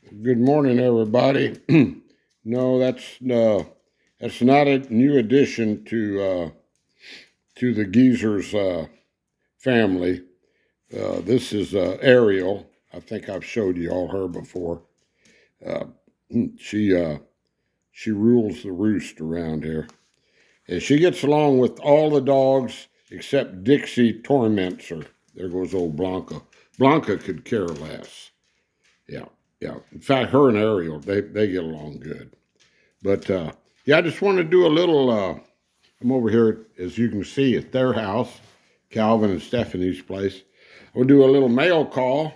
Good morning, everybody. No, that's not a new addition to the Geezer's family. This is Ariel. I think I've showed you all her before. Uh, she she rules the roost around here, and she gets along with all the dogs except Dixie torments her. There goes old Blanca. Blanca could care less. Yeah, yeah. In fact, her and Ariel they get along good. But yeah, I just want to do a little. I'm over here, as you can see, at their house, Calvin and Stephanie's place. We'll do a little mail call.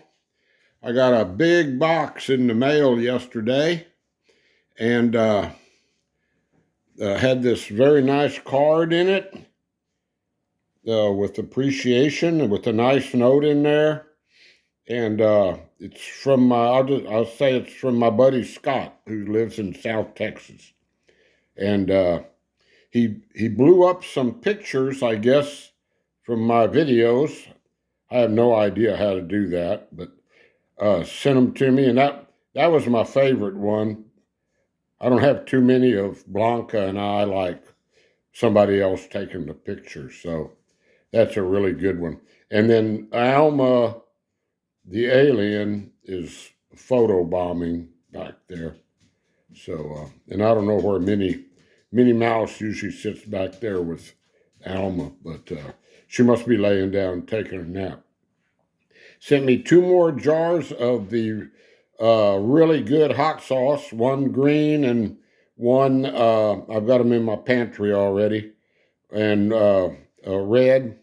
I got a big box in the mail yesterday, and had this very nice card in it with appreciation and with a nice note in there. And it's from I'll say it's from my buddy Scott, who lives in South Texas, and he blew up some pictures, I guess, from my videos. I have no idea how to do that, but sent them to me, and that was my favorite one. I don't have too many of Blanca and I like somebody else taking the pictures, so that's a really good one. And then Alma, the alien, is photo bombing back there. So, and I don't know where Minnie Mouse usually sits back there with Alma, but she must be laying down taking a nap. Sent me two more jars of the really good hot sauce, one green and one, I've got them in my pantry already, and red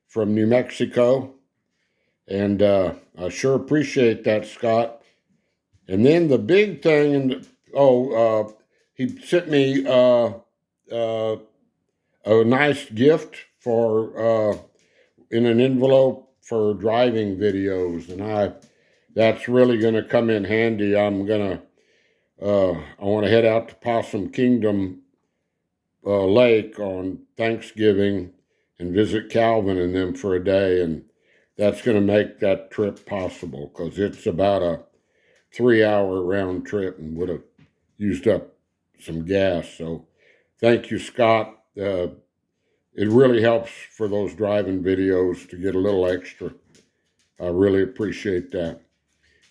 from New Mexico. And I sure appreciate that, Scott. And then the big thing, he sent me a nice gift for in an envelope for driving videos, and that's really going to come in handy. I want to head out to Possum Kingdom Lake on Thanksgiving and visit Calvin and them for a day, and that's going to make that trip possible because it's about a 3-hour round trip and would have used up some gas. So thank you, Scott. It really helps for those driving videos to get a little extra. I really appreciate that.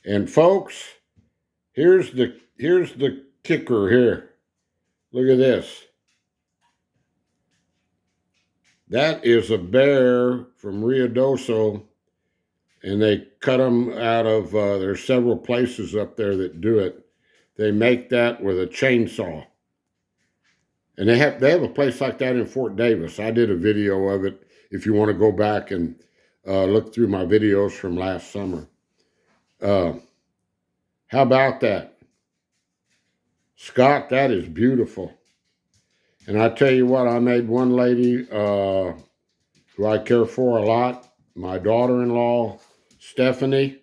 And folks, here's the kicker here. Look at this. That is a bear from Rio Doso, and they cut them out of. There's several places up there that do it. They make that with a chainsaw. And they have a place like that in Fort Davis. I did a video of it if you want to go back and look through my videos from last summer. How about that? Scott, that is beautiful. And I tell you what, I made one lady who I care for a lot, my daughter-in-law, Stephanie.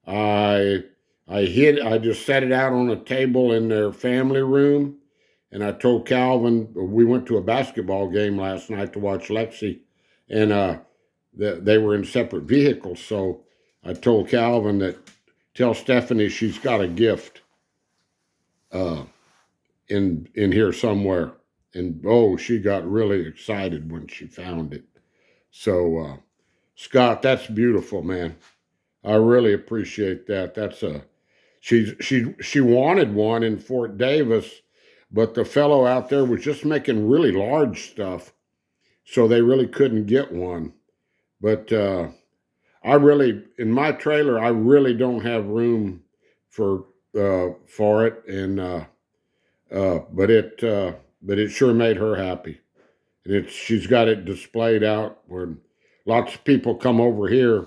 I just set it out on a table in their family room. And I told Calvin, we went to a basketball game last night to watch Lexi, and they were in separate vehicles. So I told Calvin that tell Stephanie she's got a gift in here somewhere. And oh, she got really excited when she found it. So Scott, that's beautiful, man. I really appreciate that. She wanted one in Fort Davis, but the fellow out there was just making really large stuff, so they really couldn't get one. But in my trailer, I really don't have room for it, and but it sure made her happy. And she's got it displayed out where lots of people come over here,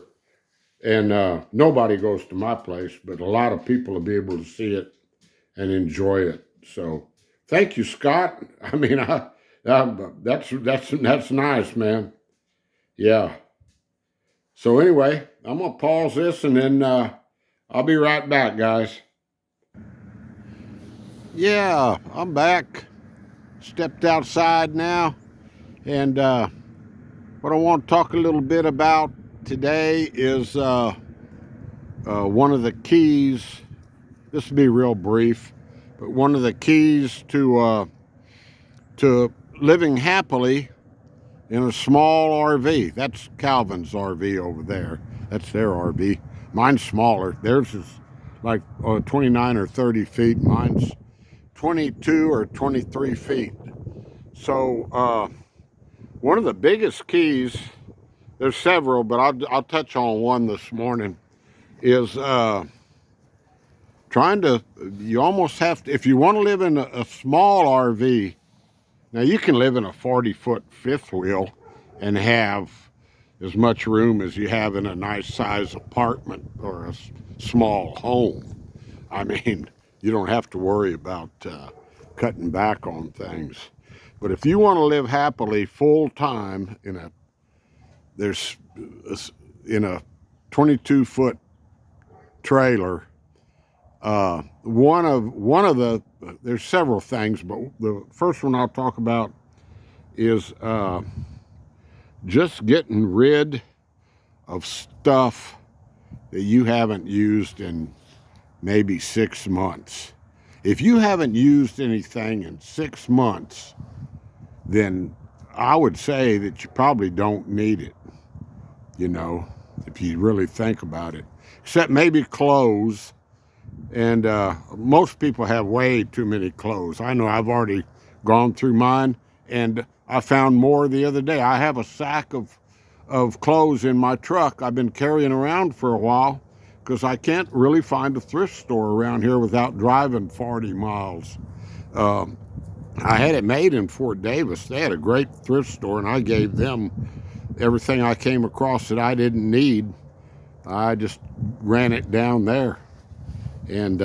and nobody goes to my place, but a lot of people will be able to see it and enjoy it. So. Thank you, Scott. I mean, that's nice, man. Yeah. So anyway, I'm gonna pause this and then I'll be right back, guys. Yeah, I'm back. Stepped outside now, and what I want to talk a little bit about today is one of the keys this will be real brief, but one of the keys to living happily in a small RV. That's Calvin's RV over there. That's their RV. Mine's smaller. Theirs is like 29 or 30 feet. Mine's 22 or 23 feet. So one of the biggest keys, there's several, but I'll touch on one this morning, is you almost have to, if you want to live in a small RV, now you can live in a 40-foot fifth wheel and have as much room as you have in a nice size apartment or a small home. I mean, you don't have to worry about cutting back on things. But if you want to live happily full time in a 22-foot trailer, there's several things, but the first one I'll talk about is just getting rid of stuff that you haven't used in maybe 6 months. If you haven't used anything in 6 months, then I would say that you probably don't need it, if you really think about it. Except maybe clothes. And most people have way too many clothes. I know I've already gone through mine, and I found more the other day. I have a sack of clothes in my truck I've been carrying around for a while because I can't really find a thrift store around here without driving 40 miles. I had it made in Fort Davis. They had a great thrift store, and I gave them everything I came across that I didn't need. I just ran it down there. And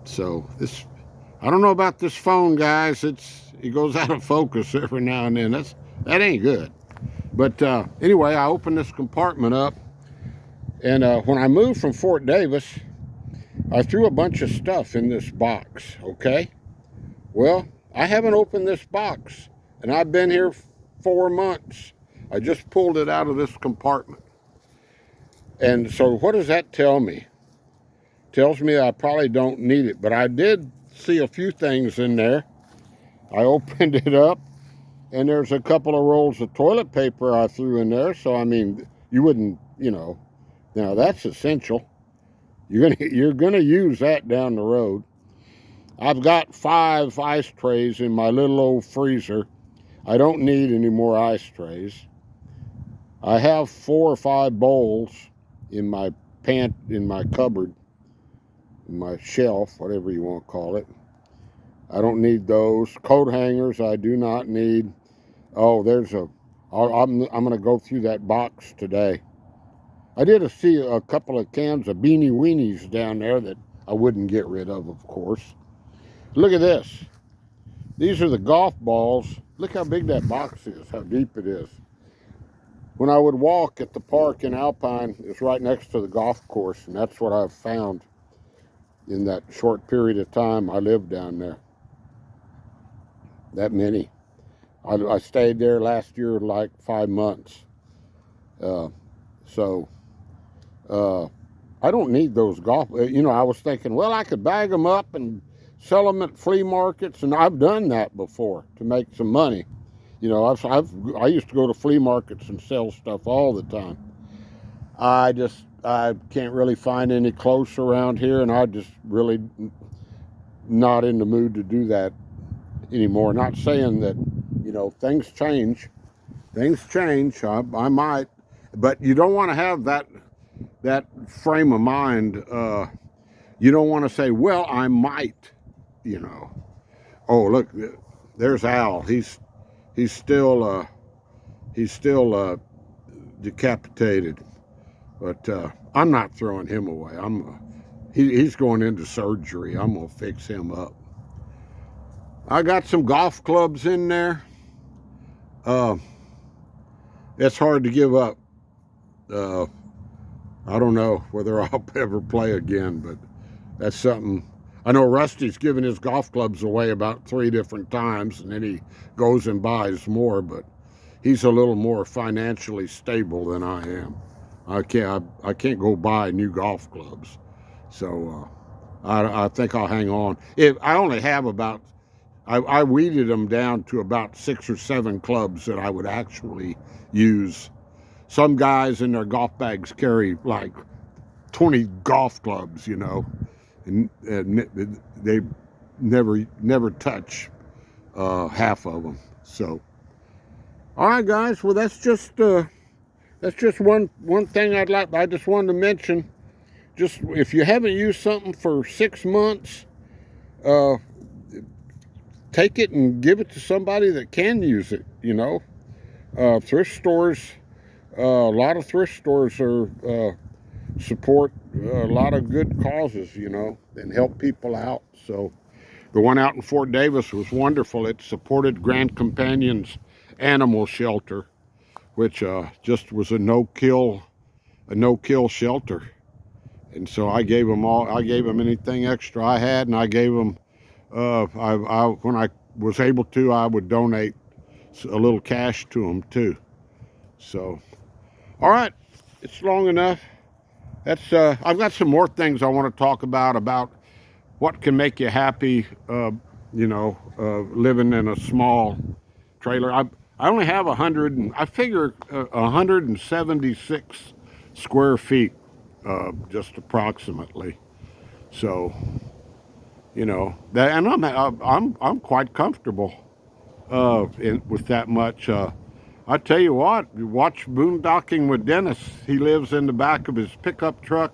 so this, I don't know about this phone, guys. It goes out of focus every now and then. That ain't good. But anyway, I opened this compartment up, and when I moved from Fort Davis, I threw a bunch of stuff in this box. Okay. Well, I haven't opened this box, and I've been here 4 months. I just pulled it out of this compartment. And so what does that tell me? Tells me I probably don't need it, but I did see a few things in there. I opened it up, and there's a couple of rolls of toilet paper I threw in there. So I mean, you wouldn't, now that's essential. You're gonna use that down the road. I've got 5 ice trays in my little old freezer. I don't need any more ice trays. I have 4 or 5 bowls in my cupboard, in my shelf, whatever you want to call it. I don't need those. Coat hangers I do not need. Oh, I'm going to go through that box today. I did see a couple of cans of Beanie Weenies down there that I wouldn't get rid of course. Look at this. These are the golf balls. Look how big that box is, how deep it is. When I would walk at the park in Alpine, it's right next to the golf course, and that's what I've found in that short period of time I lived down there. That many. I stayed there last year like 5 months. So I don't need those golf. I was thinking, well, I could bag them up and sell them at flea markets, and I've done that before to make some money. I used to go to flea markets and sell stuff all the time. I can't really find any close around here, and I just really not in the mood to do that anymore. Not saying that, things change. Things change. I might, but you don't want to have that frame of mind. You don't want to say, well, I might, Oh, look, there's Al. He's still decapitated. But I'm not throwing him away. He's going into surgery. I'm going to fix him up. I got some golf clubs in there. It's hard to give up. I don't know whether I'll ever play again, but that's something. I know Rusty's given his golf clubs away about 3 different times, and then he goes and buys more, but he's a little more financially stable than I am. I can't go buy new golf clubs. So I think I'll hang on. If I only have about, I weeded them down to about 6 or 7 clubs that I would actually use. Some guys in their golf bags carry like 20 golf clubs, you know, and they never touch half of them. So, all right, guys. Well, that's just one thing I just wanted to mention. Just if you haven't used something for 6 months, take it and give it to somebody that can use it. You know, thrift stores. A lot of thrift stores are support a lot of good causes, you know, and help people out. So the one out in Fort Davis was wonderful. It supported Grand Companion's animal shelter, which just was a no-kill shelter. And so I gave them anything extra I had, and I gave them, when I was able to, I would donate a little cash to them too. So, all right, it's long enough. That's I've got some more things I want to talk about what can make you happy, you know, living in a small trailer. I only have 100, and I figure 176 square feet, just approximately. So, you know, that, and I'm quite comfortable with that much. I tell you what, you watch Boondocking with Dennis. He lives in the back of his pickup truck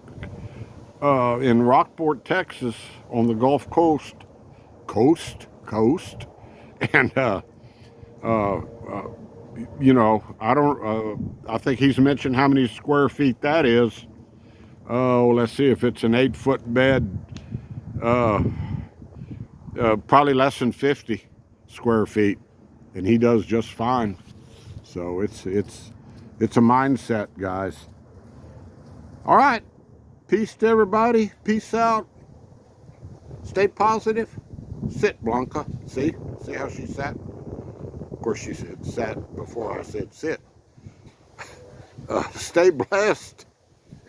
in Rockport, Texas, on the Gulf Coast, and you know, I don't. I think he's mentioned how many square feet that is. Oh, let's see if it's an 8-foot bed. Probably less than 50 square feet, and he does just fine. So it's a mindset, guys. All right, peace to everybody. Peace out. Stay positive. Sit, Blanca. See how she sat. Of course, she said sat before I said sit. Stay blessed,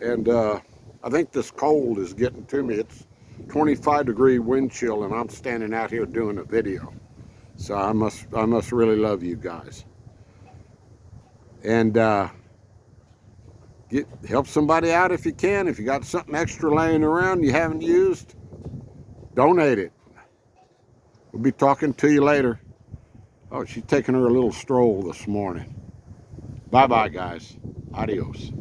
and I think this cold is getting to me. It's 25-degree wind chill, and I'm standing out here doing a video. So I must really love you guys. And help somebody out if you can. If you got something extra laying around you haven't used, donate it. We'll be talking to you later. Oh, she's taking her a little stroll this morning. Bye-bye, guys. Adios.